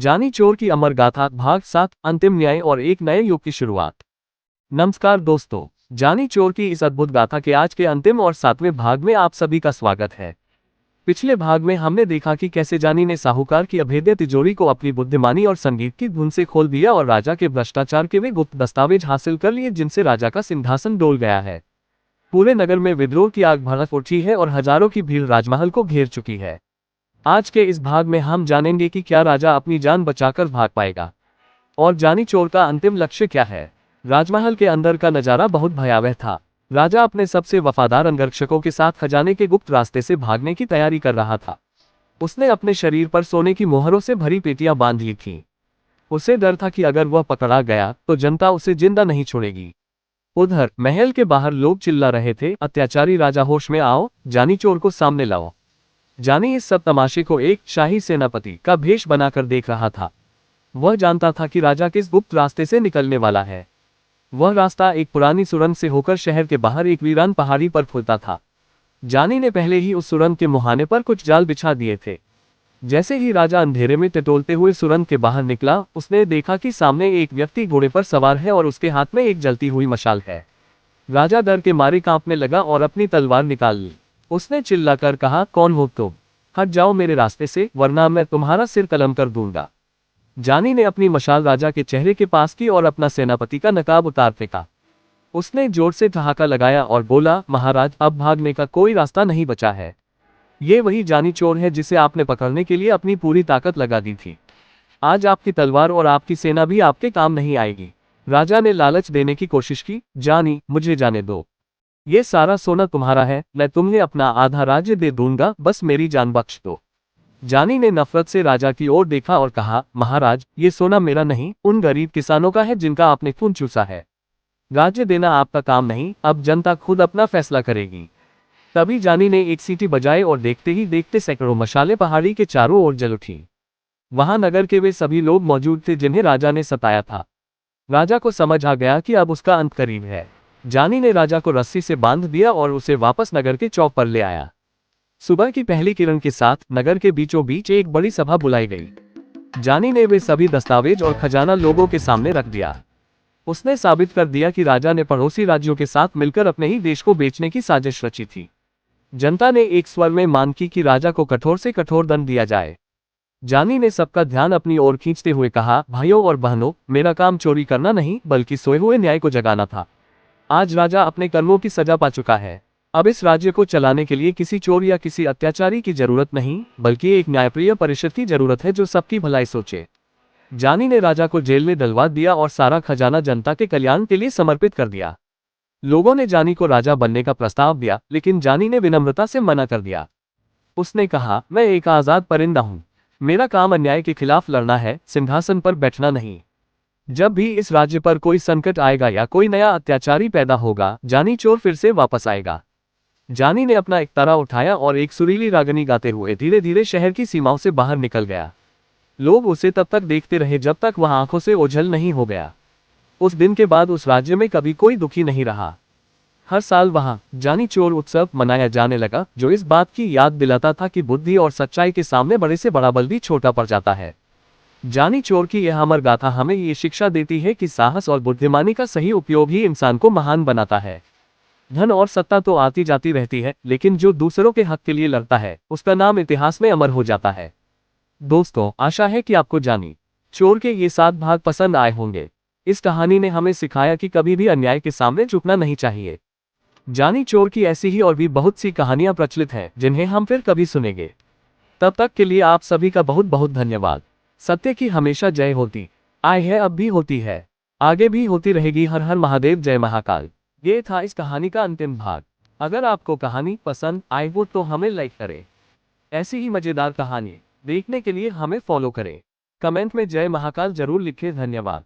जानी चोर की अमर गाथा भाग 7 अंतिम न्याय और एक नए युग की शुरुआत। नमस्कार दोस्तों, जानी चोर की इस अद्भुत गाथा के आज के अंतिम और 7वें भाग में आप सभी का स्वागत है। पिछले भाग में हमने देखा कि कैसे जानी ने साहूकार की अभेद्य तिजोरी को अपनी बुद्धिमानी और संगीत की धुन से खोल दिया और राजा के भ्रष्टाचार के वे गुप्त दस्तावेज हासिल कर लिए जिनसे राजा का सिंहासन डोल गया है। पूरे नगर में विद्रोह की आग भड़क उठी है और हजारों की भीड़ राजमहल को घेर चुकी है। आज के इस भाग में हम जानेंगे कि क्या राजा अपनी जान बचाकर भाग पाएगा और जानी चोर का अंतिम लक्ष्य क्या है। राजमहल के अंदर का नजारा बहुत भयावह था। राजा अपने सबसे वफादार अंगरक्षकों के साथ खजाने के गुप्त रास्ते से भागने की तैयारी कर रहा था। उसने अपने शरीर पर सोने की मोहरों से भरी पेटियां बांध ली थीं। उसे डर था कि अगर वह पकड़ा गया तो जनता उसे जिंदा नहीं छोड़ेगी। उधर महल के बाहर लोग चिल्ला रहे थे, अत्याचारी राजा होश में आओ, जानी चोर को सामने लाओ। जानी इस सब तमाशे को एक शाही सेनापति का भेष बनाकर देख रहा था। वह जानता था कि राजा किस गुप्त रास्ते से निकलने वाला है। वह रास्ता एक पुरानी सुरंग से होकर शहर के बाहर एक वीरान पहाड़ी पर खुलता था। जानी ने पहले ही उस सुरंग के मुहाने पर कुछ जाल बिछा दिए थे। जैसे ही राजा अंधेरे में टटोलते हुए सुरंग के बाहर निकला, उसने देखा कि सामने एक व्यक्ति घोड़े पर सवार है और उसके हाथ में एक जलती हुई मशाल है। राजा डर के मारे कांपने लगा और अपनी तलवार निकाल ली। उसने चिल्लाकर कहा, कौन हो तुम? हट जाओ मेरे रास्ते से, वरना मैं तुम्हारा सिर कलम कर दूंगा। जानी ने अपनी मशाल राजा के चेहरे के पास की और अपना सेनापति का नकाब उतार फेंका। उसने जोर से ठहाका लगाया और बोला, महाराज, अब भागने का कोई रास्ता नहीं बचा है। ये वही जानी चोर है जिसे आपने पकड़ने के लिए अपनी पूरी ताकत लगा दी थी। आज आपकी तलवार और आपकी सेना भी आपके काम नहीं आएगी। राजा ने लालच देने की कोशिश की, जानी, मुझे जाने दो। ये सारा सोना तुम्हारा है, मैं तुम्हें अपना आधा राज्य दे दूंगा, बस मेरी जान बख्श दो। जानी ने नफरत से राजा की ओर देखा और कहा, महाराज, ये सोना मेरा नहीं, उन गरीब किसानों का है जिनका आपने खून चूसा है। राज्य देना आपका काम नहीं, अब जनता खुद अपना फैसला करेगी। तभी जानी ने एक सीटी बजाई और देखते ही देखते सैकड़ों मशालें पहाड़ी के चारों ओर जल उठी। वहां नगर के वे सभी लोग मौजूद थे जिन्हें राजा ने सताया था। राजा को समझ आ गया कि अब उसका अंत करीब है। जानी ने राजा को रस्सी से बांध दिया और उसे वापस नगर के चौक पर ले आया। सुबह की पहली किरण के साथ नगर के बीचों बीच एक बड़ी सभा बुलाई गई। जानी ने वे सभी दस्तावेज और खजाना लोगों के सामने रख दिया। उसने साबित कर दिया कि राजा ने पड़ोसी राज्यों के साथ मिलकर अपने ही देश को बेचने की साजिश रची थी। जनता ने एक स्वर में मांग की कि राजा को कठोर से कठोर दंड दिया जाए। जानी ने सबका ध्यान अपनी ओर खींचते हुए कहा, भाइयों और बहनों, मेरा काम चोरी करना नहीं बल्कि सोए हुए न्याय को जगाना था। आज राजा अपने कर्मों की सजा पा चुका है। अब इस राज्य को चलाने के लिए किसी चोर या किसी अत्याचारी की जरूरत नहीं, बल्कि एक न्यायप्रिय परिषद की जरूरत है जो सबकी भलाई सोचे। जानी ने राजा को जेल में डलवा दिया और सारा खजाना जनता के कल्याण के लिए समर्पित कर दिया। लोगों ने जानी को राजा बनने का प्रस्ताव दिया, लेकिन जानी ने विनम्रता से मना कर दिया। उसने कहा, मैं एक आजाद परिंदा हूँ। मेरा काम अन्याय के खिलाफ लड़ना है, सिंहासन पर बैठना नहीं। जब भी इस राज्य पर कोई संकट आएगा या कोई नया अत्याचारी पैदा होगा, जानी चोर फिर से वापस आएगा। जानी ने अपना एकतारा उठाया और एक सुरीली रागनी गाते हुए धीरे धीरे शहर की सीमाओं से बाहर निकल गया। लोग उसे तब तक देखते रहे जब तक वह आंखों से ओझल नहीं हो गया। उस दिन के बाद उस राज्य में कभी कोई दुखी नहीं रहा। हर साल वहां जानी चोर उत्सव मनाया जाने लगा, जो इस बात की याद दिलाता था कि बुद्धि और सच्चाई के सामने बड़े से बड़ा बल भी छोटा पड़ जाता है। जानी चोर की यह अमर गाथा हमें ये शिक्षा देती है कि साहस और बुद्धिमानी का सही उपयोग ही इंसान को महान बनाता है। धन और सत्ता तो आती जाती रहती है, लेकिन जो दूसरों के हक के लिए लड़ता है, उसका नाम इतिहास में अमर हो जाता है। दोस्तों, आशा है कि आपको जानी चोर के ये 7 भाग पसंद आए होंगे। इस कहानी ने हमें सिखाया कि कभी भी अन्याय के सामने झुकना नहीं चाहिए। जानी चोर की ऐसी ही और भी बहुत सी कहानियां प्रचलित हैं, जिन्हें हम फिर कभी सुनेंगे। तब तक के लिए आप सभी का बहुत बहुत धन्यवाद। सत्य की हमेशा जय होती आई है, अब भी होती है, आगे भी होती रहेगी। हर हर महादेव, जय महाकाल। ये था इस कहानी का अंतिम भाग। अगर आपको कहानी पसंद आई हो तो हमें लाइक करें। ऐसी ही मजेदार कहानी देखने के लिए हमें फॉलो करें। कमेंट में जय महाकाल जरूर लिखें। धन्यवाद।